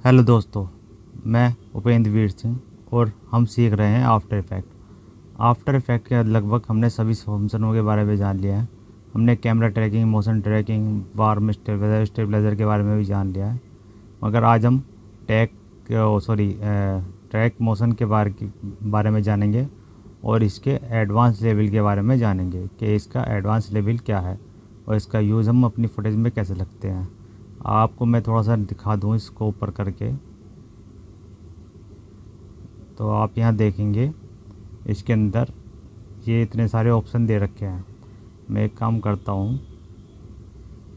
Hello दोस्तों, मैं उपेंद्र वीर सिंह और हम सीख रहे हैं आफ्टर इफ़ेक्ट। आफ्टर इफ़ेक्ट के लगभग हमने सभी फंक्शनों के बारे में जान लिया है। हमने camera tracking, motion tracking, warp stabilizer के बारे में भी जान लिया है। मगर आज हम टैक ट्रैक मोशन के बारे में जानेंगे और इसके एडवांस लेवल के बारे में जानेंगे कि इसका एडवांस लेवल क्या है और इसका यूज़ हम अपनी फुटेज में कैसे लगते हैं। आपको मैं थोड़ा सा दिखा दूँ इसको ऊपर करके, तो आप यहाँ देखेंगे इसके अंदर ये इतने सारे ऑप्शन दे रखे हैं। मैं एक काम करता हूँ,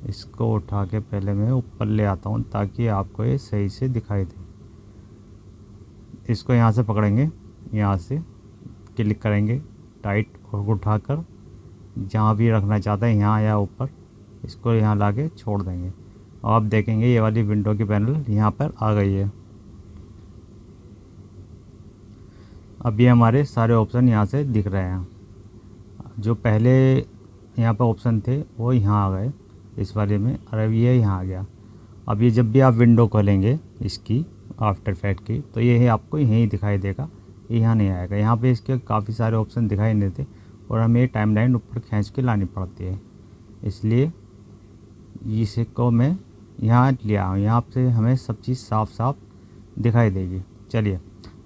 इसको उठा के पहले मैं ऊपर ले आता हूँ ताकि आपको ये सही से दिखाई दे। इसको यहाँ से पकड़ेंगे, यहाँ से क्लिक करेंगे टाइट और उठाकर जहाँ भी रखना चाहते हैं यहाँ या ऊपर, इसको यहाँ ला के छोड़ देंगे। आप देखेंगे ये वाली विंडो की पैनल यहाँ पर आ गई है। अब ये हमारे सारे ऑप्शन यहाँ से दिख रहे हैं। जो पहले यहाँ पर ऑप्शन थे वो यहाँ आ गए इस वाले में, और अब ये यहाँ आ गया। अब ये जब भी आप विंडो खोलेंगे इसकी आफ्टर इफेक्ट की, तो ये आपको यहीं दिखाई देगा, यहाँ नहीं आएगा। यहाँ पे इसके काफ़ी सारे ऑप्शन दिखाई नहीं देते और हमें ये टाइमलाइन ऊपर खींच के लानी पड़ती है। इसलिए इसको मैं यहाँ लिया हूँ, यहाँ से हमें सब चीज़ साफ साफ दिखाई देगी। चलिए,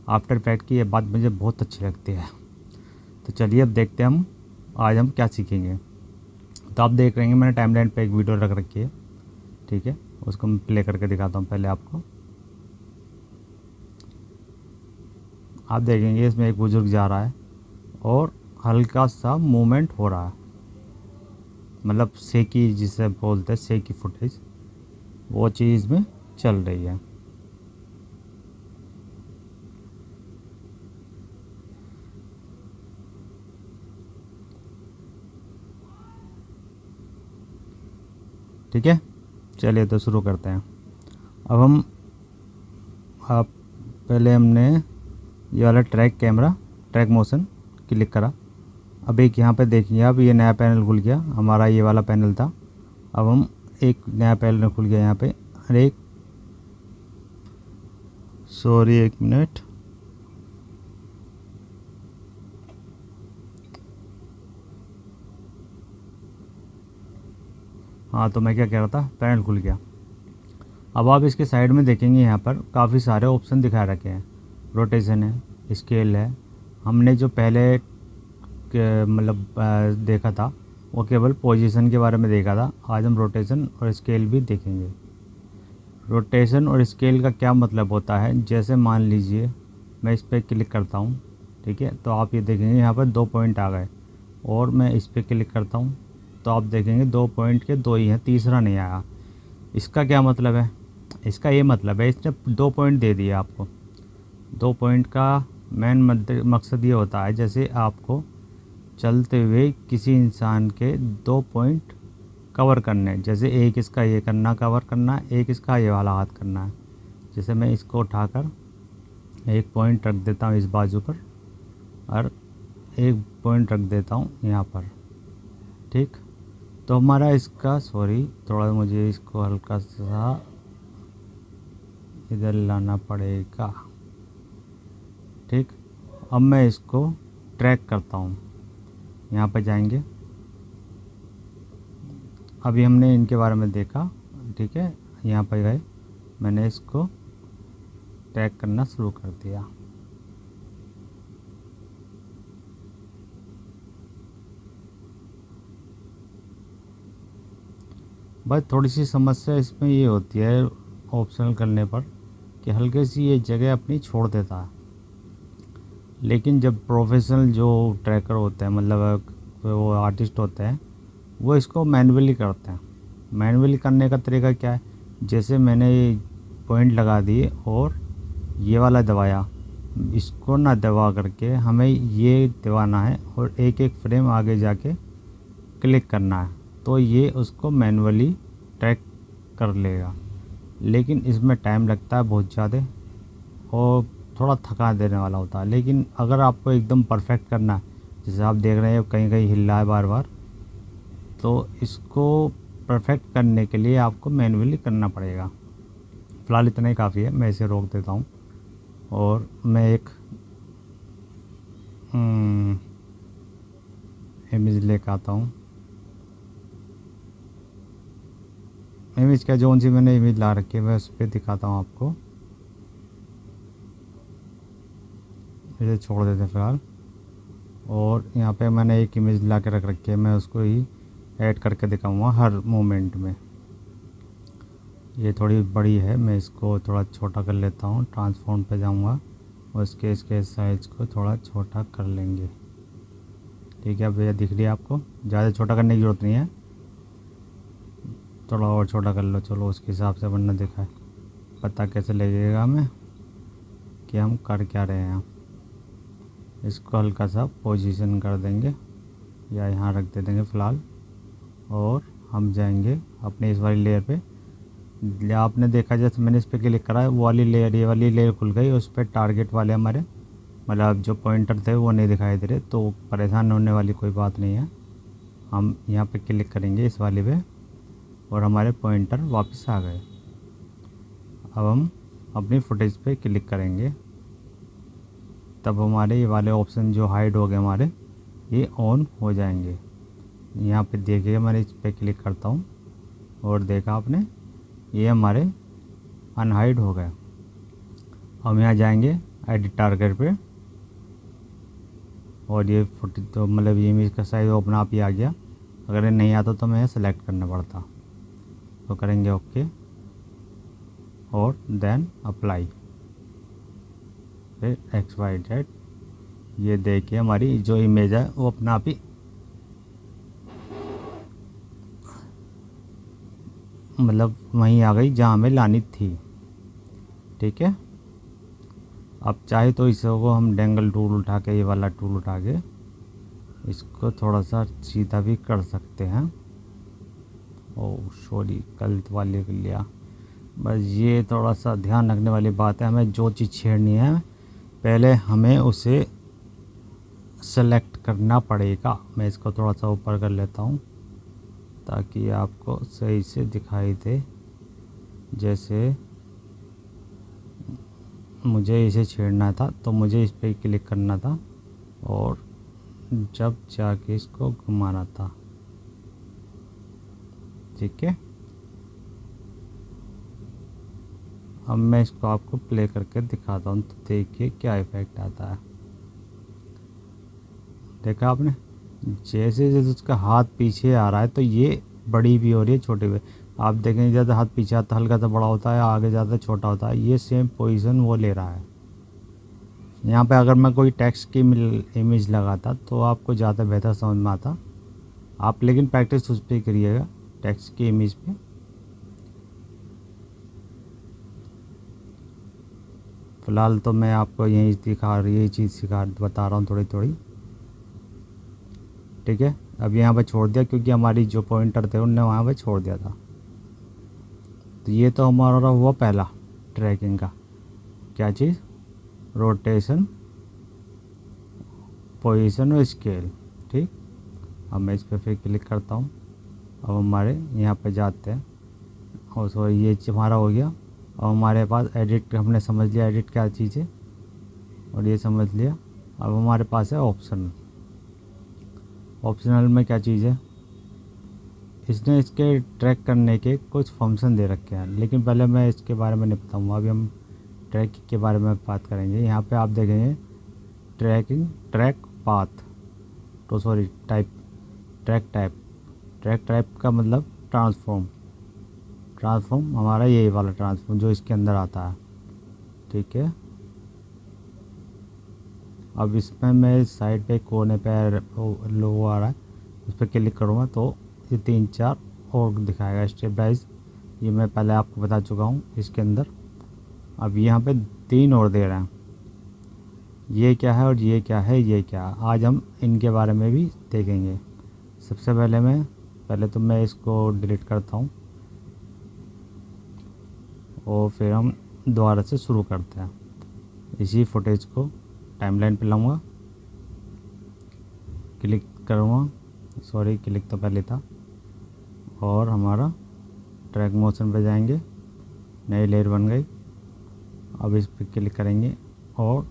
आफ्टर इफेक्ट की ये बात मुझे बहुत अच्छी लगती है। तो चलिए अब देखते हैं हम आज हम क्या सीखेंगे। तो आप देख रहे हैं मैंने टाइमलाइन पे एक वीडियो रख रखी है, ठीक है। उसको मैं प्ले करके दिखाता हूँ पहले आपको। आप देखेंगे इसमें एक बुजुर्ग जा रहा है और हल्का सा मूवमेंट हो रहा है, मतलब शेकी जिसे बोलते हैं, शेकी फुटेज, वो चीज़ में चल रही है। ठीक है, चलिए तो शुरू करते हैं। अब हम आप पहले हमने ये वाला ट्रैक मोशन क्लिक करा। अब एक यहाँ पे देखिए, अब ये नया पैनल खुल गया, हमारा ये वाला पैनल था। अब हम एक नया पैनल खुल गया यहाँ पे, और एक मिनट, हाँ तो मैं क्या कह रहा था, पैनल खुल गया। अब आप इसके साइड में देखेंगे यहाँ पर काफ़ी सारे ऑप्शन दिखा रखे हैं। रोटेशन है, स्केल है। हमने जो पहले मतलब देखा था वो केवल पोजीशन के बारे में देखा था। आज हम रोटेशन और स्केल भी देखेंगे। रोटेशन और स्केल का क्या मतलब होता है, जैसे मान लीजिए मैं इस पर क्लिक करता हूँ, ठीक है, तो आप ये देखेंगे यहाँ पर 2 पॉइंट आ गए, और मैं इस पर क्लिक करता हूँ तो आप देखेंगे 2 पॉइंट के 2 ही हैं, तीसरा नहीं आया। इसका क्या मतलब है? इसका ये मतलब है इसने 2 पॉइंट दे दिए आपको। 2 पॉइंट का मेन मकसद ये होता है, जैसे आपको चलते हुए किसी इंसान के 2 पॉइंट कवर करने हैं। जैसे एक इसका ये करना, कवर करना है, एक इसका ये वाला हाथ करना है। जैसे मैं इसको उठाकर एक पॉइंट रख देता हूँ इस बाजू पर, और एक पॉइंट रख देता हूँ यहाँ पर, ठीक। तो हमारा इसका थोड़ा मुझे इसको हल्का सा इधर लाना पड़ेगा, ठीक। अब मैं इसको ट्रैक करता हूँ, यहाँ पर जाएंगे। अभी हमने इनके बारे में देखा, ठीक है, यहाँ पर गए, मैंने इसको ट्रैक करना शुरू कर दिया। बस थोड़ी सी समस्या इसमें ये होती है ऑप्शनल करने पर कि हल्की सी ये जगह अपनी छोड़ देता है। लेकिन जब प्रोफेशनल जो ट्रैकर होते हैं, मतलब वो आर्टिस्ट होते हैं, वो इसको मैन्युअली करते हैं। मैन्युअली करने का तरीका क्या है, जैसे मैंने ये पॉइंट लगा दिए और ये वाला दबाया, इसको ना दबा करके हमें ये दबाना है और एक एक फ्रेम आगे जाके क्लिक करना है, तो ये उसको मैन्युअली ट्रैक कर लेगा। लेकिन इसमें टाइम लगता है बहुत ज़्यादा और थोड़ा थका देने वाला होता है। लेकिन अगर आपको एकदम परफेक्ट करना है, जैसे आप देख रहे हैं कहीं कहीं हिल रहा है बार बार, तो इसको परफेक्ट करने के लिए आपको मैन्युअली करना पड़ेगा। फ़िलहाल इतना ही काफ़ी है, मैं इसे रोक देता हूँ और मैं एक इमेज लेकर आता हूँ। इमेज क्या, जोन सी मैंने इमेज ला रखी है मैं उस पर दिखाता हूँ आपको। इसे छोड़ देते हैं फ़िलहाल। और यहाँ पे मैंने एक इमेज ला के रख रखी है, मैं उसको ही ऐड करके दिखाऊंगा हर मोमेंट में। ये थोड़ी बड़ी है, मैं इसको थोड़ा छोटा कर लेता हूँ। ट्रांसफॉर्म पे जाऊँगा और इसके साइज़ को थोड़ा छोटा कर लेंगे। ठीक है भैया, दिख रही है आपको? ज़्यादा छोटा करने की ज़रूरत नहीं है, थोड़ा और छोटा कर लो। चलो उसके हिसाब से, वरना दिखाए पता कैसे लगेगा हमें कि हम कर क्या रहे हैं। इसको हल्का सा पोजीशन कर देंगे या यहाँ रख दे देंगे फ़िलहाल। और हम जाएंगे अपने इस वाली लेयर पे। आपने देखा जैसे मैंने इस पर क्लिक करा है, वो वाली लेयर, ये वाली लेयर खुल गई। उस पर टारगेट वाले हमारे मतलब जो पॉइंटर थे वो नहीं दिखाई दे रहे, तो परेशान होने वाली कोई बात नहीं है। हम यहाँ पे क्लिक करेंगे इस वाले पे और हमारे पॉइंटर वापस आ गए। अब हम अपनी फुटेज पे क्लिक करेंगे, तब हमारे ये वाले ऑप्शन जो हाइड हो गए हमारे, ये ऑन हो जाएंगे। यहाँ पे देखिए, मैंने इस पर क्लिक करता हूँ और देखा आपने, ये हमारे अनहाइड हो गए। हम यहाँ जाएंगे एडिट टारगेट पे और ये फुटेज तो मतलब ये इमेज का साइज़ अपना आप ही आ गया। अगर ये नहीं आता तो मैं सेलेक्ट करना पड़ता। तो करेंगे ओके और देन अप्लाई, फिर XYZ। ये देखिए हमारी जो इमेज है वो अपना आप ही मतलब वहीं आ गई जहाँ हमें लानी थी। ठीक है, अब चाहे तो इसको हम डेंगल टूल उठा के, ये वाला टूल उठा के इसको थोड़ा सा सीधा भी कर सकते हैं। ओह सॉरी, गलत वाले कर लिया। बस ये थोड़ा सा ध्यान रखने वाली बात है, हमें जो चीज़ छेड़नी है पहले हमें उसे सेलेक्ट करना पड़ेगा। मैं इसको थोड़ा सा ऊपर कर लेता हूँ ताकि आपको सही से दिखाई दे। जैसे मुझे इसे छेड़ना था तो मुझे इस पर क्लिक करना था और जब जाके इसको घुमाना था। ठीक है, अब मैं इसको आपको प्ले करके दिखाता हूँ, तो देखिए क्या इफ़ेक्ट आता है। देखा आपने, जैसे जैसे उसका हाथ पीछे आ रहा है तो ये बड़ी भी हो रही है, छोटी भी। आप देखेंगे ज़्यादा हाथ पीछे आता है हल्का सा बड़ा होता है, आगे ज़्यादा छोटा होता है। ये सेम पोजीशन वो ले रहा है। यहाँ पे अगर मैं कोई टेक्स्ट की इमेज लगाता तो आपको ज़्यादा बेहतर समझ में आता। आप लेकिन प्रैक्टिस उस पर करिएगा, टेक्स्ट की इमेज पे। फ़िलहाल तो मैं आपको यही चीज़ बता रहा हूँ थोड़ी थोड़ी। ठीक है, अब यहाँ पे छोड़ दिया क्योंकि हमारी जो पॉइंटर थे उनने वहाँ पे छोड़ दिया था। तो ये तो हमारा हुआ पहला ट्रैकिंग का क्या चीज़, रोटेशन, पोजीशन और स्केल। ठीक, अब मैं इस पर फिर क्लिक करता हूँ। अब हमारे यहाँ पे जाते हैं और सो ये हमारा हो गया। अब हमारे पास एडिट, हमने समझ लिया एडिट क्या चीज़ है और ये समझ लिया। अब हमारे पास है ऑप्शन। ऑप्शनल में क्या चीज़ है, इसने इसके ट्रैक करने के कुछ फंक्शन दे रखे हैं, लेकिन पहले मैं इसके बारे में नहीं बताऊँगा। अभी हम ट्रैक के बारे में बात करेंगे। यहाँ पे आप देखेंगे ट्रैक पाथ, तो सॉरी टाइप, ट्रैक टाइप का मतलब ट्रांसफॉर्म हमारा यही वाला ट्रांसफॉर्म जो इसके अंदर आता है। ठीक है, अब इसमें मैं साइड पे कोने पे लोगो आ रहा है, उस पर क्लिक करूँगा तो ये 3-4 और दिखाएगा स्टेप वाइज। ये मैं पहले आपको बता चुका हूँ इसके अंदर। अब यहाँ पे 3 और दे रहे हैं, ये क्या है और ये क्या है, ये क्या है। आज हम इनके बारे में भी देखेंगे। सबसे पहले तो मैं इसको डिलीट करता हूँ और फिर हम दोबारा से शुरू करते हैं। इसी फुटेज को टाइमलाइन पे लाऊंगा, क्लिक करूँगा, सॉरी क्लिक तो पहले था, और हमारा ट्रैक मोशन पे जाएंगे नई लेयर बन गई। अब इस पर क्लिक करेंगे और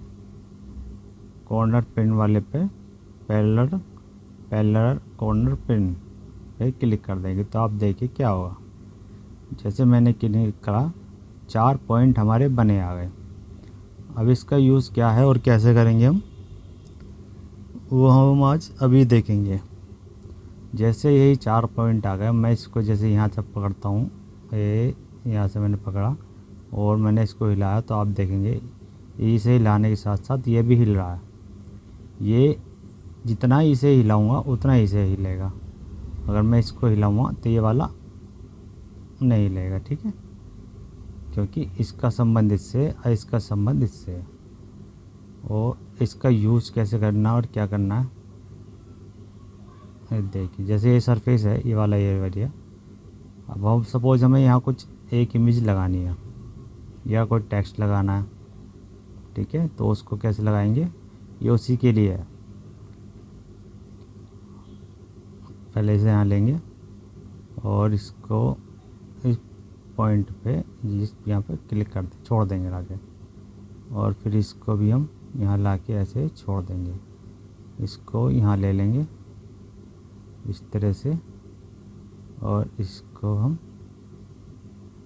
कॉर्नर पिन वाले पे पैरेलल पैरेलल कॉर्नर पिन पे क्लिक कर देंगे। तो आप देखिए क्या होगा, जैसे मैंने क्लिक करा 4 पॉइंट हमारे बने आ गए। अब इसका यूज़ क्या है और कैसे करेंगे हम, वो हम आज अभी देखेंगे। जैसे यही 4 पॉइंट आ गए, मैं इसको जैसे यहाँ से पकड़ता हूँ, ये यहाँ से मैंने पकड़ा और मैंने इसको हिलाया, तो आप देखेंगे इसे हिलाने के साथ साथ ये भी हिल रहा है। ये जितना इसे हिलाऊंगा उतना इसे हिलेगा। अगर मैं इसको हिलाऊंगा तो ये वाला नहीं हिलेगा, ठीक है, क्योंकि इसका संबंध इससे और इसका संबंध इससे है। और इसका यूज़ कैसे करना और क्या करना है देखिए। जैसे ये सरफेस है, ये वाला ये एरिया। अब हम सपोज हमें यहाँ कुछ एक इमेज लगानी है या कोई टेक्स्ट लगाना है, ठीक है, तो उसको कैसे लगाएंगे, ये उसी के लिए है। पहले इसे यहाँ लेंगे और इसको इस पॉइंट पे जिस यहाँ पे क्लिक कर दे छोड़ देंगे लाके, और फिर इसको भी हम यहाँ लाके ऐसे छोड़ देंगे। इसको यहाँ ले लेंगे इस तरह से, और इसको हम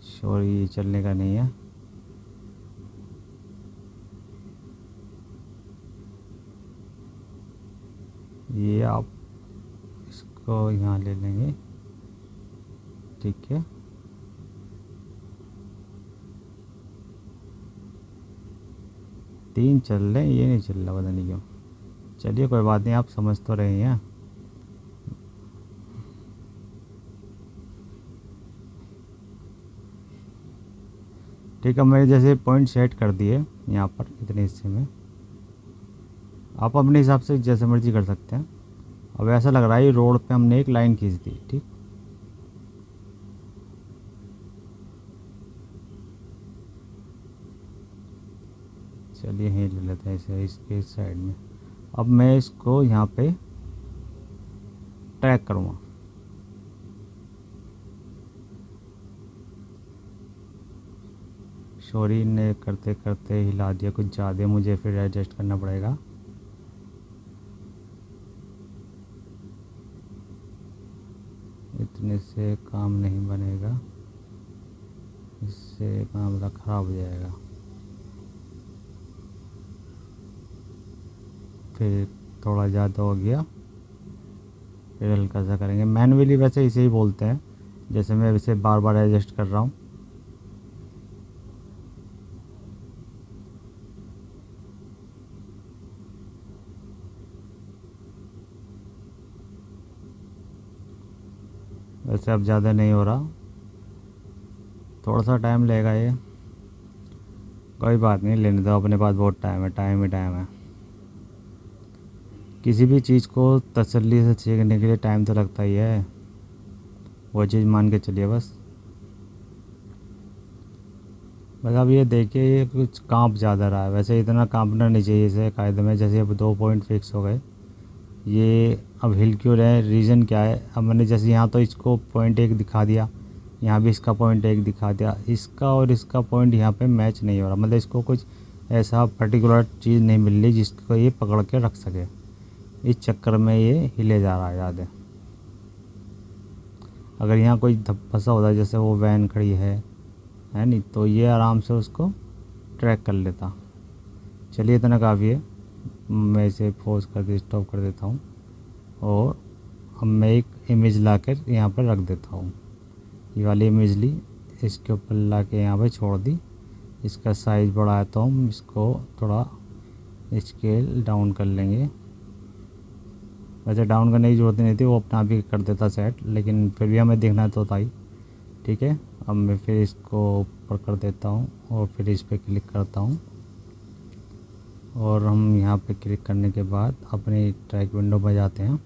सॉरी चलने का नहीं है, ये आप इसको यहाँ ले लेंगे, ठीक है। तीन चल रहे हैं, ये नहीं चल रहा, पता नहीं क्यों। चलिए कोई बात नहीं, आप समझ तो रहे हैं। ठीक है, मैंने जैसे पॉइंट सेट कर दिए यहाँ पर इतने हिस्से में, आप अपने हिसाब से जैसे मर्जी कर सकते हैं। अब ऐसा लग रहा है रोड पे हमने एक लाइन खींच दी, ठीक। चलिए यहीं ले लेते हैं इसे, इसके साइड में। अब मैं इसको यहाँ पे ट्रैक करूँगा। सॉरी ने करते करते हिला दिया कुछ ज़्यादा, मुझे फिर एडजस्ट करना पड़ेगा। इतने से काम नहीं बनेगा, इससे मामला ख़राब हो जाएगा। फिर थोड़ा ज़्यादा हो गया, फिर हल्का सा करेंगे मैनुअली। वैसे इसे ही बोलते हैं, जैसे मैं इसे बार बार एडजस्ट कर रहा हूँ। वैसे अब ज़्यादा नहीं हो रहा, थोड़ा सा टाइम लगेगा ये, कोई बात नहीं, लेने दो, अपने पास बहुत टाइम है, टाइम ही टाइम है। किसी भी चीज़ को तसल्ली से सीखने के लिए टाइम तो लगता ही है, वो चीज़ मान के चलिए बस। अब ये देखिए, ये कुछ कांप ज़्यादा रहा है, वैसे इतना कांपना नहीं चाहिए इसे कायदे में। जैसे अब 2 पॉइंट फिक्स हो गए, ये अब हिल क्यों रहे, रीज़न क्या है। अब मैंने जैसे यहाँ तो इसको पॉइंट 1 दिखा दिया, यहाँ भी इसका पॉइंट 1 दिखा दिया, इसका और इसका पॉइंट यहाँ पे मैच नहीं हो रहा, मतलब इसको कुछ ऐसा पर्टिकुलर चीज़ नहीं मिल रही जिसको ये पकड़ के रख सके। इस चक्कर में ये हिले जा रहा है ज़्यादा। अगर यहाँ कोई फंसा होता जैसे वो वैन खड़ी है नहीं, तो ये आराम से उसको ट्रैक कर लेता। चलिए इतना काफ़ी है, मैं इसे पॉज करके स्टॉप कर देता हूँ। और अब मैं एक इमेज लाकर यहाँ पर रख देता हूँ। ये वाली इमेज ली, इसके ऊपर ला के यहाँ पर छोड़ दी। इसका साइज़ बढ़ाया तो हम इसको थोड़ा स्केल डाउन कर लेंगे। वैसे डाउन करने की ज़रूरत नहीं थी, वो अपना भी कर देता सेट, लेकिन फिर भी हमें देखना तो था ही, ठीक है। अब मैं फिर इसको ऊपर कर देता हूँ और फिर इस पर क्लिक करता हूँ, और हम यहाँ पे क्लिक करने के बाद अपनी ट्रैक विंडो में जाते हैं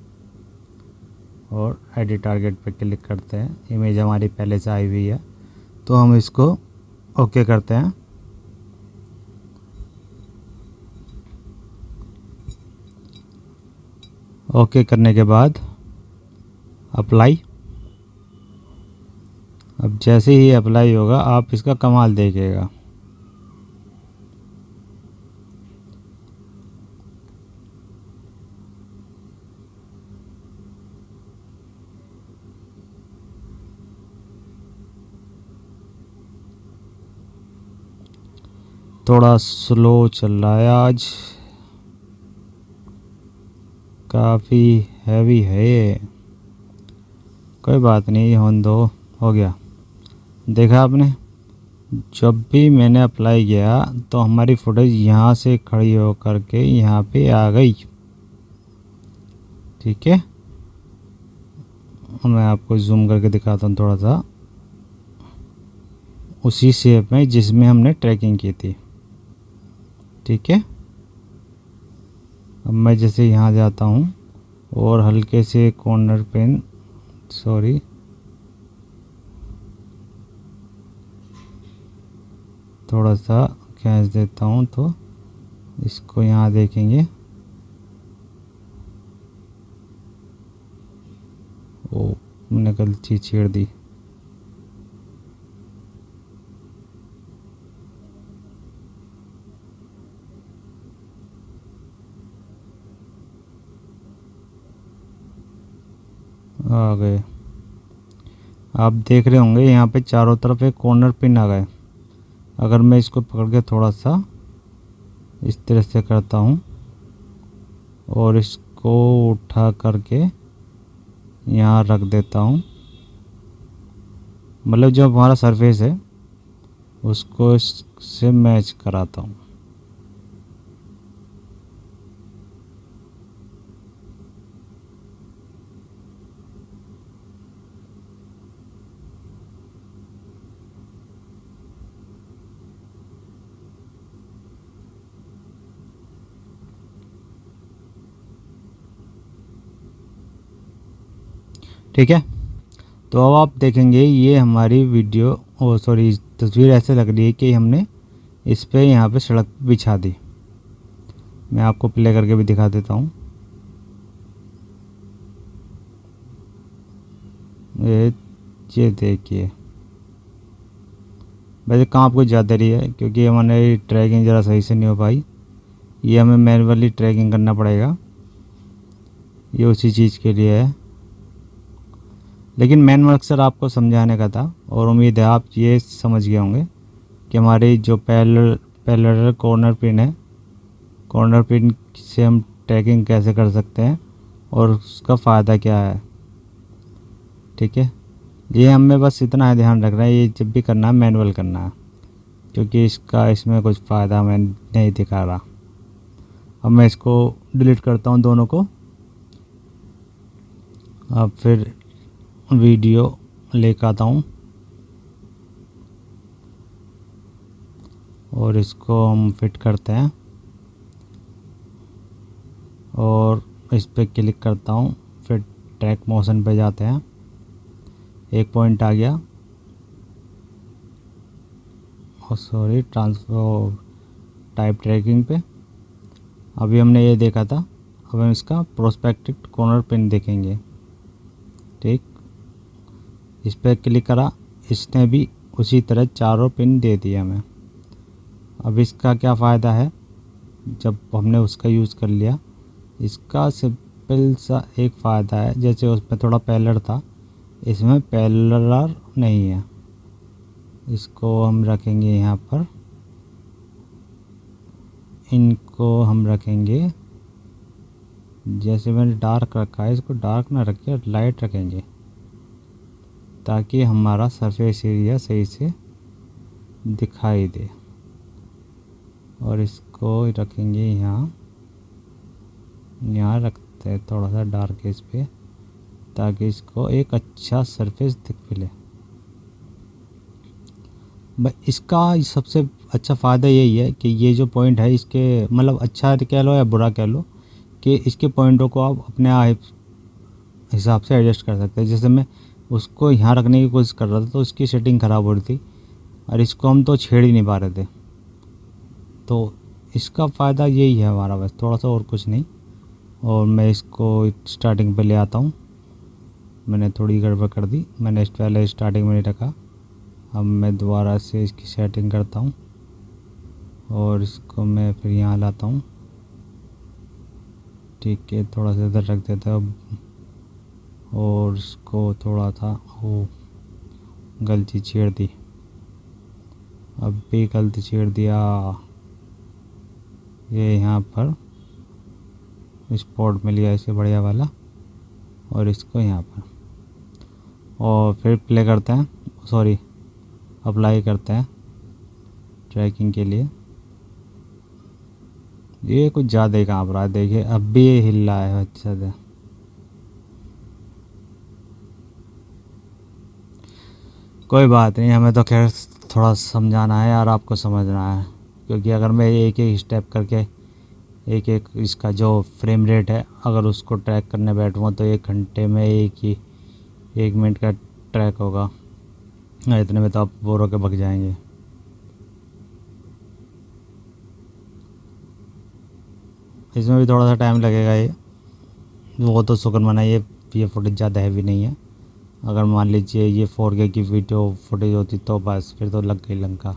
और एडिट टारगेट पे क्लिक करते हैं। इमेज हमारी पहले से आई हुई है, तो हम इसको ओके करते हैं। ओके करने के बाद अप्लाई अब जैसे ही अप्लाई होगा आप इसका कमाल देखिएगा। थोड़ा स्लो चल रहा है आज, काफ़ी हैवी है ये। कोई बात नहीं, होने दो, हो गया। देखा आपने, जब भी मैंने अप्लाई किया तो हमारी फुटेज यहाँ से खड़ी हो करके यहाँ पे आ गई। ठीक है, मैं आपको जूम करके दिखाता हूँ थोड़ा सा, उसी शेप में जिसमें हमने ट्रैकिंग की थी। ठीक है, अब मैं जैसे यहाँ जाता हूँ और हल्के से कॉर्नर पेन, सॉरी, थोड़ा सा खींच देता हूँ तो इसको यहाँ देखेंगे। ओ, मैंने गलती छेड़ दी। आ गए, आप देख रहे होंगे यहाँ पे चारों तरफ एक कॉर्नर पिन आ गए। अगर मैं इसको पकड़ के थोड़ा सा इस तरह से करता हूँ और इसको उठा करके यहाँ रख देता हूँ, मतलब जो हमारा सरफेस है उसको इससे मैच कराता हूँ। ठीक है, तो अब आप देखेंगे ये हमारी वीडियो, ओ सॉरी, तस्वीर ऐसे लग रही है कि हमने इस पे यहाँ पे सड़क बिछा दी। मैं आपको प्ले करके भी दिखा देता हूँ। ये देखिए, वैसे काम कुछ ज़्यादा रही है क्योंकि हमारी ट्रैकिंग ज़रा सही से नहीं हो पाई। ये हमें मैनुअली ट्रैकिंग करना पड़ेगा, ये उसी चीज़ के लिए है। लेकिन मेन मकसद आपको समझाने का था और उम्मीद है आप ये समझ गए होंगे कि हमारी जो पैरेलल कॉर्नर पिन है, कॉर्नर पिन से हम ट्रैकिंग कैसे कर सकते हैं और उसका फ़ायदा क्या है। ठीक है, ये हमें बस इतना है ध्यान रखना है, ये जब भी करना है मैनुअल करना है, क्योंकि इसमें कुछ फ़ायदा मैं नहीं दिखा रहा। अब मैं इसको डिलीट करता हूँ दोनों को। अब फिर वीडियो लेकर आता हूँ और इसको हम फिट करते हैं और इस पर क्लिक करता हूँ, फिर ट्रैक मोशन पे जाते हैं। एक पॉइंट आ गया, और सॉरी, ट्रांसफर टाइप ट्रैकिंग पे अभी हमने ये देखा था। अब हम इसका प्रोस्पेक्टिव कॉर्नर पिन देखेंगे। ठीक, इस पर क्लिक करा, इसने भी उसी तरह चारों पिन दे दिए हमें। अब इसका क्या फ़ायदा है, जब हमने उसका यूज़ कर लिया, इसका सिंपल सा एक फ़ायदा है, जैसे उसमें थोड़ा पैरेलल था, इसमें पैरेलल नहीं है। इसको हम रखेंगे यहाँ पर, इनको हम रखेंगे, जैसे मैंने डार्क रखा है इसको डार्क ना रखें, लाइट रखेंगे ताकि हमारा सरफेस एरिया सही से दिखाई दे। और इसको रखेंगे यहाँ रखते हैं थोड़ा सा डार्क इस पे, ताकि इसको एक अच्छा सरफेस दिख मिले। इसका सबसे अच्छा फ़ायदा यही है कि ये जो पॉइंट है इसके, मतलब अच्छा कह लो या बुरा कह लो, कि इसके पॉइंटों को आप अपने हिसाब से एडजस्ट कर सकते हैं। जैसे मैं उसको यहाँ रखने की कोशिश कर रहा था तो इसकी सेटिंग ख़राब हो रही थी और इसको हम तो छेड़ ही नहीं पा रहे थे। तो इसका फ़ायदा यही है हमारा, बस थोड़ा सा, और कुछ नहीं। और मैं इसको स्टार्टिंग पे ले आता हूँ, मैंने थोड़ी गड़बड़ कर दी, मैंने पहले स्टार्टिंग में नहीं रखा। अब मैं दोबारा से इसकी सेटिंग करता हूँ और इसको मैं फिर यहाँ लाता हूँ। ठीक है, थोड़ा सा इधर रख देता हूँ और इसको थोड़ा था वो गलती छेड़ दी, अब भी गलती छेड़ दिया। ये यहाँ पर स्पॉट मिल गया इसे बढ़िया वाला और इसको यहाँ पर, और फिर प्ले करते हैं, सॉरी अप्लाई करते हैं ट्रैकिंग के लिए। ये कुछ ज़्यादा ही काँप रहा है, देखिए अब भी ये हिल रहा है अच्छे से। कोई बात नहीं, हमें तो खैर थोड़ा समझाना है यार, आपको समझना है, क्योंकि अगर मैं एक एक स्टेप करके एक एक इसका जो फ्रेम रेट है अगर उसको ट्रैक करने बैठूँगा तो 1 घंटे में 1 मिनट का ट्रैक होगा। इतने में तो आप बोर होकर भग जाएंगे। इसमें भी थोड़ा सा टाइम लगेगा ये, वो तो शुक्र मनाइए ये फुटेज ज़्यादा हैवी नहीं है। अगर मान लीजिए ये 4K की वीडियो फुटेज होती तो बस फिर तो लग गई लंका।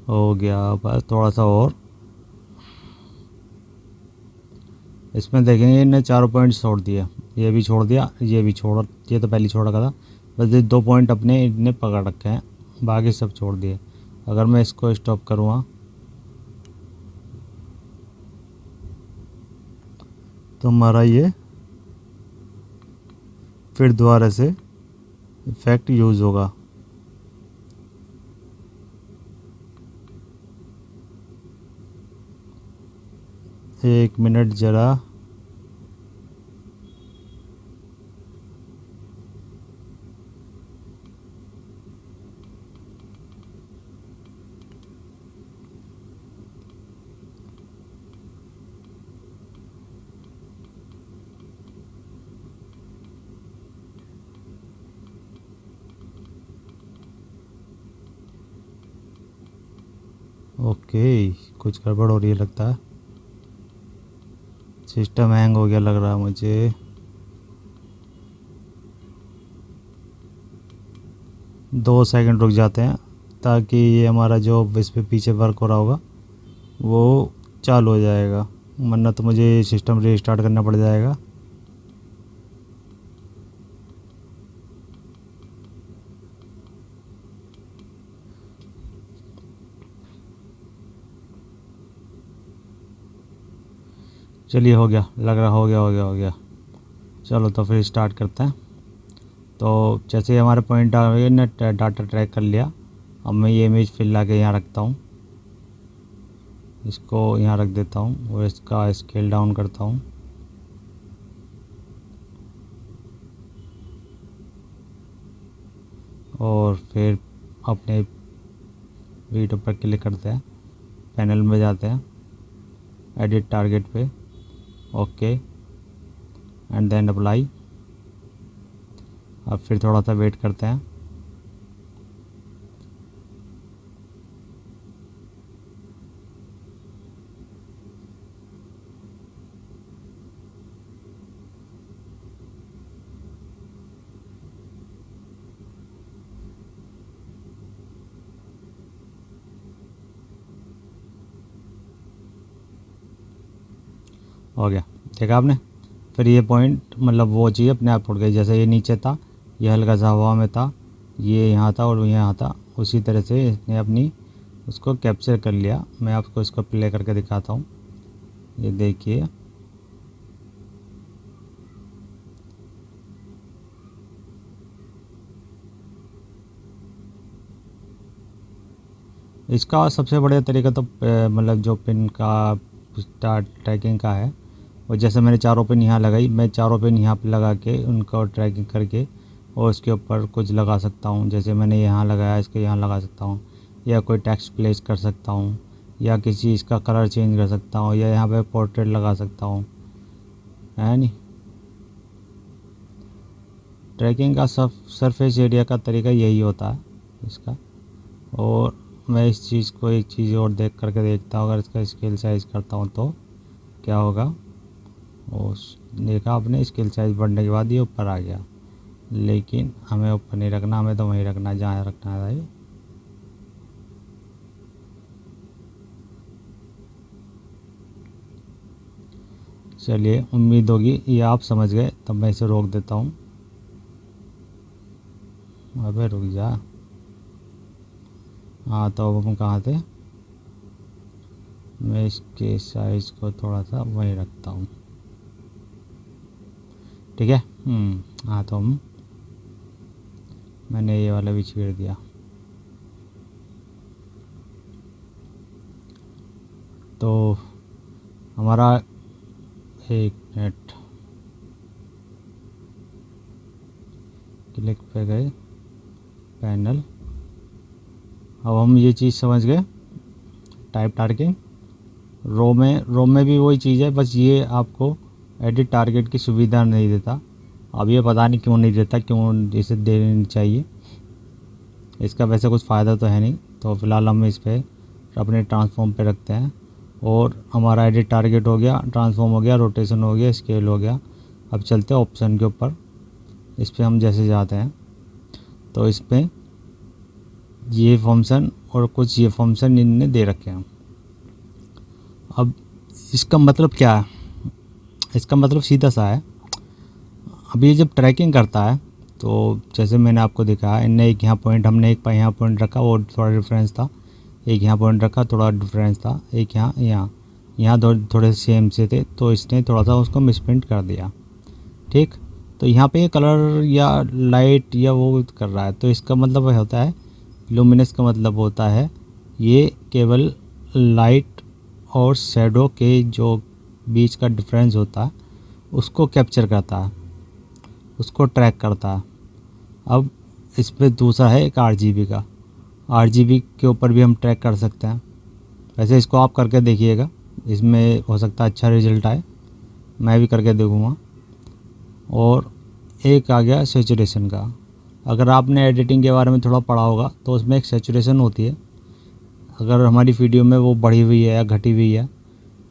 हो गया, बस थोड़ा सा और। इसमें देखेंगे इन्हें 4 पॉइंट छोड़ दिया, ये भी छोड़ दिया, ये भी छोड़, ये तो पहले छोड़ रखा था, बस ये 2 पॉइंट अपने इनने पकड़ रखे हैं, बाकी सब छोड़ दिए। अगर मैं इसको स्टॉप करूँगा तो हमारा ये फिर दोबारा से इफेक्ट यूज़ होगा। एक मिनट ज़रा, ओके कुछ गड़बड़ हो रही है लगता है, सिस्टम हैंग हो गया लग रहा है मुझे। 2 सेकंड रुक जाते हैं ताकि ये हमारा जो इस पे पीछे वर्क हो रहा होगा वो चालू हो जाएगा, वरना तो मुझे सिस्टम रीस्टार्ट करना पड़ जाएगा। चलिए हो गया, लग रहा हो गया। चलो तो फिर स्टार्ट करते हैं। तो जैसे ही हमारे पॉइंट आ गए ना, डाटा ट्रैक कर लिया। अब मैं ये इमेज फिर ला के यहाँ रखता हूँ, इसको यहाँ रख देता हूँ और इसका स्केल डाउन करता हूँ। और फिर अपने वीडियो पर क्लिक करते हैं, पैनल में जाते हैं, एडिट टारगेट पे, ओके एंड देन अप्लाई। अब फिर थोड़ा सा वेट करते हैं। हो गया, देखा आपने। फिर ये पॉइंट मतलब वो चीज़ अपने आप उड़ गई, जैसे ये नीचे था, ये हल्का सा हवा में था, ये यहाँ था और यहाँ था, उसी तरह से इसने अपनी उसको कैप्चर कर लिया। मैं आपको इसको प्ले करके दिखाता हूँ, ये देखिए। इसका सबसे बढ़िया तरीका तो मतलब जो पिन का स्टार्ट ट्रैकिंग का है, और जैसे मैंने 4 पिन यहाँ लगाई, मैं 4 पिन यहाँ पे लगा के उनको ट्रैकिंग करके और उसके ऊपर कुछ लगा सकता हूँ। जैसे मैंने यहाँ लगाया, इसके यहाँ लगा सकता हूँ, या कोई टेक्स्ट प्लेस कर सकता हूँ, या किसी इसका कलर चेंज कर सकता हूँ, या यहाँ पे पोर्ट्रेट लगा सकता हूँ, है नहीं। ट्रैकिंग का सरफेस एरिया का तरीका यही होता है इसका। और मैं इस चीज़ को एक चीज़ और देख करके देखता हूँ, अगर इसका स्केल साइज़ करता हूँ तो क्या होगा। और देखा आपने, स्केल साइज़ बढ़ने के बाद ये ऊपर आ गया, लेकिन हमें ऊपर नहीं रखना, हमें तो वहीं रखना है जहाँ रखना है भाई। चलिए, उम्मीद होगी ये आप समझ गए, तब मैं इसे रोक देता हूँ। अबे रुक जा। हाँ, तो अब हम कहाँ थे? मैं इसके साइज़ को थोड़ा सा वहीं रखता हूँ, ठीक है। हाँ, तो मैंने ये वाला भी छेड़ दिया। तो हमारा, एक मिनट, क्लिक पे गए, पैनल। अब हम ये चीज़ समझ गए, टाइप टारगेट। रो में भी वही चीज़ है, बस ये आपको एडिट टारगेट की सुविधा नहीं देता। अब ये पता नहीं क्यों नहीं देता, क्यों इसे देनी चाहिए। इसका वैसे कुछ फ़ायदा तो है नहीं। तो फ़िलहाल हम इस पर अपने ट्रांसफॉर्म पे रखते हैं। और हमारा एडिट टारगेट हो गया, ट्रांसफॉर्म हो गया, रोटेशन हो गया, स्केल हो गया। अब चलते हैं ऑप्शन के ऊपर। इस पर हम जैसे जाते हैं तो इस पर ये फंक्शन और कुछ ये फंक्शन इनने दे रखे हैं। अब इसका मतलब क्या है? इसका मतलब सीधा सा है। अब ये जब ट्रैकिंग करता है तो जैसे मैंने आपको दिखाया, इनने एक यहाँ पॉइंट, हमने एक यहाँ पॉइंट रखा, वो थोड़ा डिफरेंस था। एक यहाँ पॉइंट रखा, थोड़ा डिफरेंस था। एक यहाँ थोड़े सेम से थे, तो इसने थोड़ा सा उसको मिसप्रिंट कर दिया, ठीक। तो यहाँ पे ये कलर या लाइट या वो कर रहा है, तो इसका मतलब होता है, लुमिनस का मतलब होता है ये केवल लाइट और शैडो के जो बीच का डिफरेंस होता है उसको कैप्चर करता है, उसको ट्रैक करता है। अब इस पर दूसरा है एक RGB का। RGB के ऊपर भी हम ट्रैक कर सकते हैं। वैसे इसको आप करके देखिएगा, इसमें हो सकता है अच्छा रिजल्ट आए, मैं भी करके देखूँगा। और एक आ गया सेचुरेशन का। अगर आपने एडिटिंग के बारे में थोड़ा पढ़ा होगा तो उसमें एक सेचुरेशन होती है। अगर हमारी वीडियो में वो बढ़ी हुई है या घटी हुई है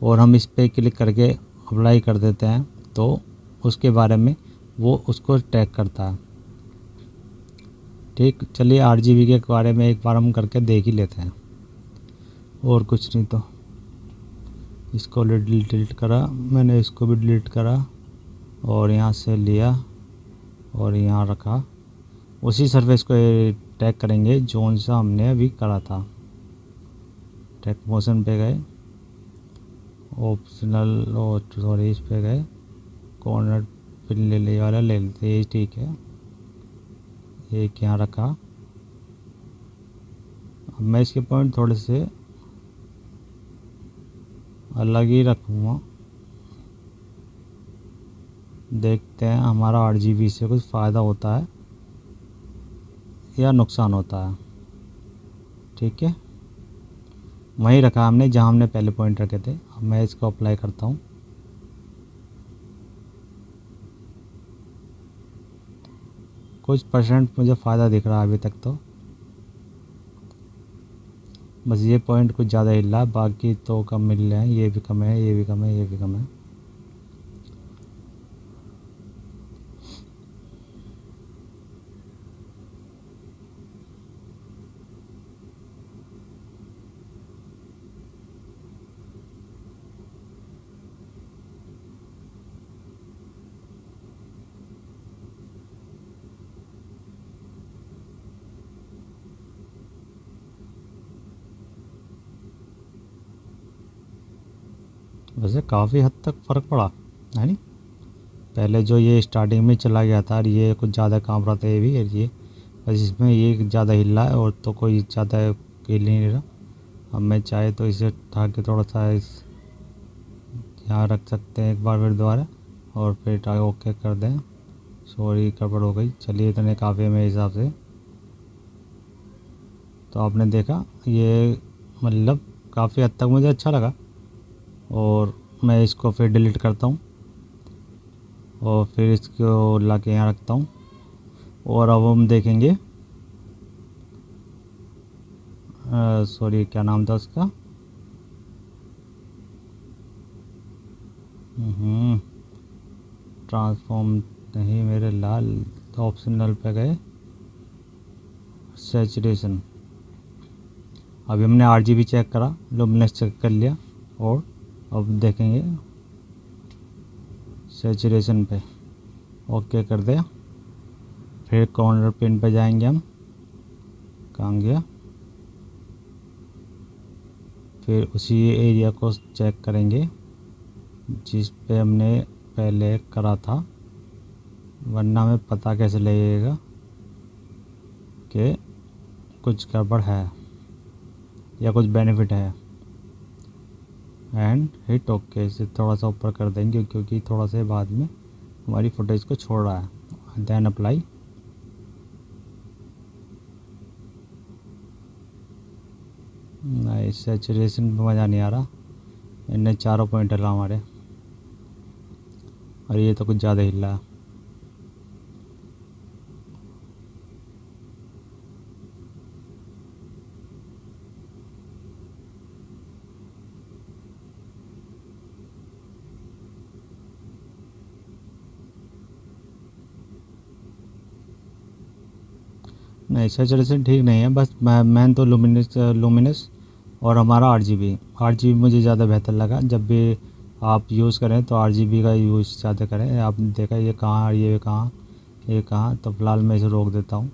और हम इस पर क्लिक करके अप्लाई कर देते हैं तो उसके बारे में वो उसको ट्रैक करता है, ठीक। चलिए, RGB के बारे में एक बार हम करके देख ही लेते हैं। और कुछ नहीं, तो इसको डिलीट करा मैंने, इसको भी डिलीट करा और यहाँ से लिया और यहाँ रखा। उसी सरफेस को टैग करेंगे जोन सा हमने अभी करा था। टैग मोशन पे गए, ऑप्शनल, और सॉरी इस पे गए, कॉर्नर पिन ले वाला ले लेते, ये ठीक है। एक यहाँ रखा। अब मैं इसके पॉइंट थोड़े से अलग ही रखूँगा। देखते हैं हमारा RGB से कुछ फ़ायदा होता है या नुकसान होता है, ठीक है। वहीं रखा हमने जहां हमने पहले पॉइंट रखे थे। अब मैं इसको अप्लाई करता हूँ। कुछ परसेंट मुझे फ़ायदा दिख रहा है अभी तक, तो बस ये पॉइंट कुछ ज़्यादा हिल रहा है, बाकी तो कम मिल रहे हैं। ये भी कम है, ये भी कम है, ये भी कम है। वैसे काफ़ी हद तक फ़र्क पड़ा है नहीं? पहले जो ये स्टार्टिंग में चला गया था और ये कुछ ज़्यादा काम रहा था, ये भी, और ये बस इसमें ये ज़्यादा हिल रहा है और तो कोई ज़्यादा हिल नहीं रहा। अब मैं चाहे तो इसे उठा के थोड़ा सा इस यहाँ रख सकते हैं एक बार फिर दोबारा, और फिर ओके कर दें। सॉरी, गड़बड़ हो गई। चलिए, इतने काफ़ी है मेरे हिसाब से। तो आपने देखा, ये मतलब काफ़ी हद तक मुझे अच्छा लगा। और मैं इसको फिर डिलीट करता हूँ और फिर इसको ला के यहाँ रखता हूँ। और अब हम देखेंगे, सॉरी क्या नाम था उसका, ट्रांसफॉर्म नहीं मेरे लाल, तो ऑप्शनल पे गए, सैचुरेशन। अभी हमने आरजीबी चेक करा, लुमिनस चेक कर लिया, और अब देखेंगे सैचुरेशन पे ओके कर दिया। फिर कॉर्नर पिन पे जाएंगे हम, कहाँ गया, फिर उसी एरिया को चेक करेंगे जिस पे हमने पहले करा था, वरना हमें पता कैसे लगेगा कि कुछ गड़बड़ है या कुछ बेनिफिट है। एंड हिट ओके, इसे थोड़ा सा ऊपर कर देंगे क्योंकि थोड़ा सा बाद में हमारी फुटेज को छोड़ रहा है। Then apply. नहीं, सैचुरेशन में मज़ा नहीं आ रहा, इनने चारों पॉइंट हिला हमारे, और ये तो कुछ ज़्यादा हिल रहा है। नहीं, सैचुरेशन ठीक नहीं है, बस मैन तो लुमिनस और हमारा आरजीबी मुझे ज़्यादा बेहतर लगा। जब भी आप यूज़ करें तो आरजीबी का यूज़ ज़्यादा करें। आपने देखा ये कहाँ, ये कहाँ, ये कहाँ, तो फ़िलहाल मैं इसे रोक देता हूँ।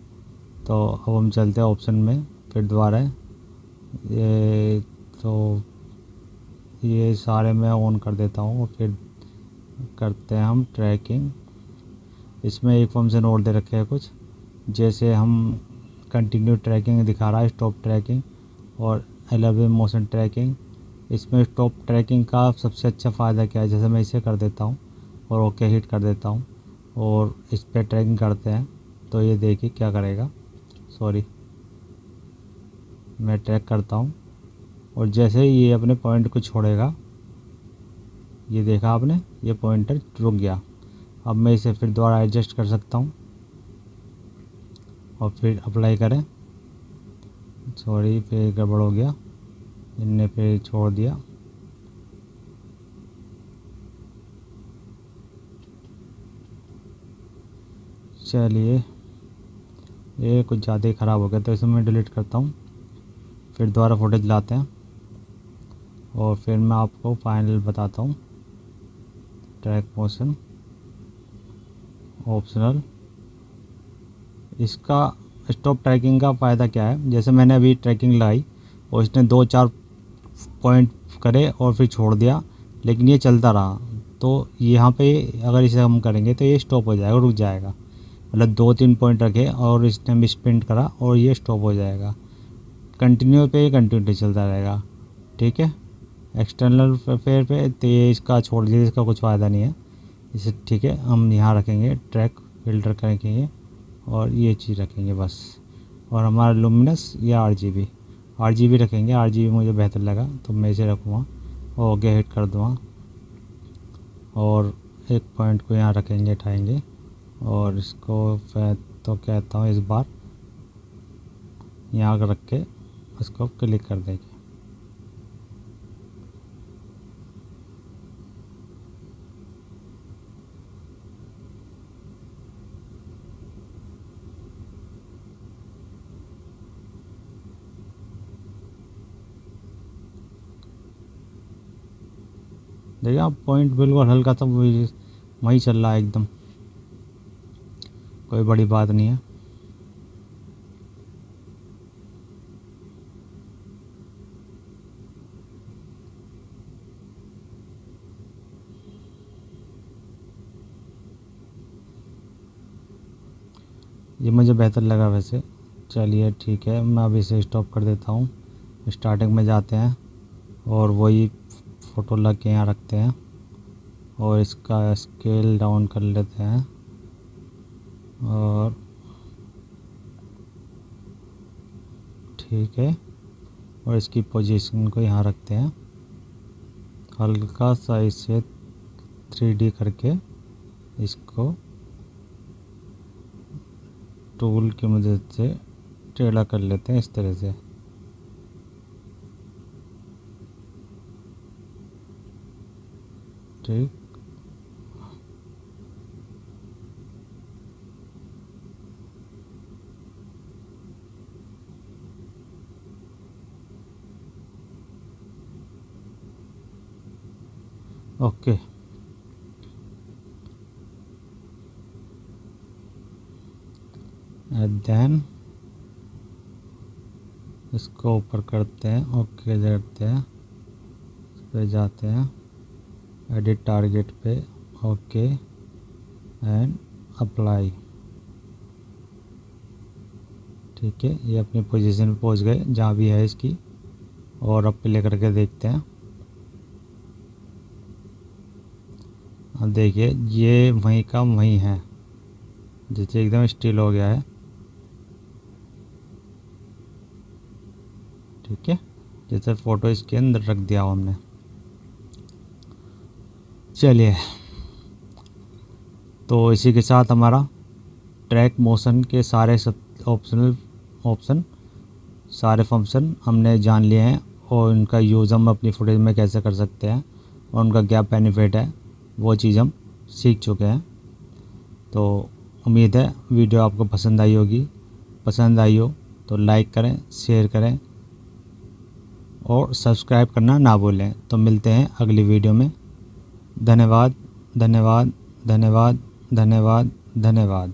तो अब हम चलते हैं ऑप्शन में, फिर दोबारा ये, तो ये सारे मैं ऑन कर देता हूँ, और फिर करते हैं हम ट्रैकिंग। इसमें एक फंक्शन और दे रखे हैं कुछ, जैसे हम कंटिन्यू ट्रैकिंग दिखा रहा है, स्टॉप ट्रैकिंग और 11 मोशन ट्रैकिंग। इसमें स्टॉप ट्रैकिंग का सबसे अच्छा फ़ायदा क्या है, जैसे मैं इसे कर देता हूँ और ओके हिट कर देता हूँ और इस पर ट्रैकिंग करते हैं, तो ये देखिए क्या करेगा। सॉरी, मैं ट्रैक करता हूँ और जैसे ही ये अपने पॉइंट को छोड़ेगा, ये देखा आपने, ये पॉइंटर रुक गया। अब मैं इसे फिर दोबारा एडजस्ट कर सकता हूँ और फिर अप्लाई करें। सॉरी, फिर गड़बड़ हो गया, इनने फिर छोड़ दिया। चलिए, ये कुछ ज़्यादा ही ख़राब हो गया, तो इसे मैं डिलीट करता हूँ। फिर दोबारा फुटेज लाते हैं और फिर मैं आपको फाइनल बताता हूँ। ट्रैक मोशन ऑप्शनल, इसका स्टॉप ट्रैकिंग का फ़ायदा क्या है, जैसे मैंने अभी ट्रैकिंग लगाई और इसने 2-4 पॉइंट करे और फिर छोड़ दिया, लेकिन ये चलता रहा, तो यहाँ पे अगर इसे हम करेंगे तो ये स्टॉप हो जाएगा, रुक जाएगा। मतलब 2-3 पॉइंट रखे और इसने मिसप्रिंट करा और ये स्टॉप हो जाएगा। कंटिन्यू पे कंटिन्यू चलता रहेगा, ठीक है। एक्सटर्नल फेयर पे तो ये इसका छोड़ दीजिए, इसका कुछ फ़ायदा नहीं है इसे, ठीक है। हम यहाँ रखेंगे ट्रैक फिल्टर करेंगे और ये चीज़ रखेंगे बस। और हमारा लुमिनस या आरजीबी रखेंगे, आरजीबी मुझे बेहतर लगा तो मैं इसे रखूँगा और ओके हिट कर दूँगा। और एक पॉइंट को यहाँ रखेंगे, उठाएंगे और इसको मैं तो कहता हूँ इस बार यहाँ रख के इसको क्लिक कर देंगे। देखिए आप, पॉइंट बिल्कुल हल्का सा वही चल रहा है एकदम, कोई बड़ी बात नहीं है। ये मुझे बेहतर लगा वैसे। चलिए ठीक है, मैं अभी इसे स्टॉप कर देता हूँ। स्टार्टिंग में जाते हैं और वही फ़ोटो लग के यहाँ रखते हैं और इसका स्केल डाउन कर लेते हैं और ठीक है, और इसकी पोजीशन को यहाँ रखते हैं, हल्का सा इसे 3D करके इसको टूल की मदद से टेढ़ा कर लेते हैं इस तरह से। ठीक, ओके। एंड देन इसको ऊपर करते हैं, ओके करते हैं, इस पे जाते हैं, एडिट टारगेट पे, ओके एंड अप्लाई। ठीक है, ये अपनी पोजीशन पे पहुंच गए जहाँ भी है इसकी, और अब प्ले करके देखते हैं। अब देखिए ये वहीं का वहीं है, जैसे एकदम स्टिल हो गया है। ठीक है, जैसे फ़ोटो इसके अंदर रख दिया हो हमने। चलिए, तो इसी के साथ हमारा ट्रैक मोशन के सारे ऑप्शन सारे फंक्शन हमने जान लिए हैं, और उनका यूज़ हम अपनी फुटेज में कैसे कर सकते हैं और उनका क्या बेनिफिट है वो चीज़ हम सीख चुके हैं। तो उम्मीद है वीडियो आपको पसंद आई होगी। पसंद आई हो तो लाइक करें, शेयर करें और सब्सक्राइब करना ना भूलें। तो मिलते हैं अगली वीडियो में। धन्यवाद, धन्यवाद, धन्यवाद, धन्यवाद, धन्यवाद।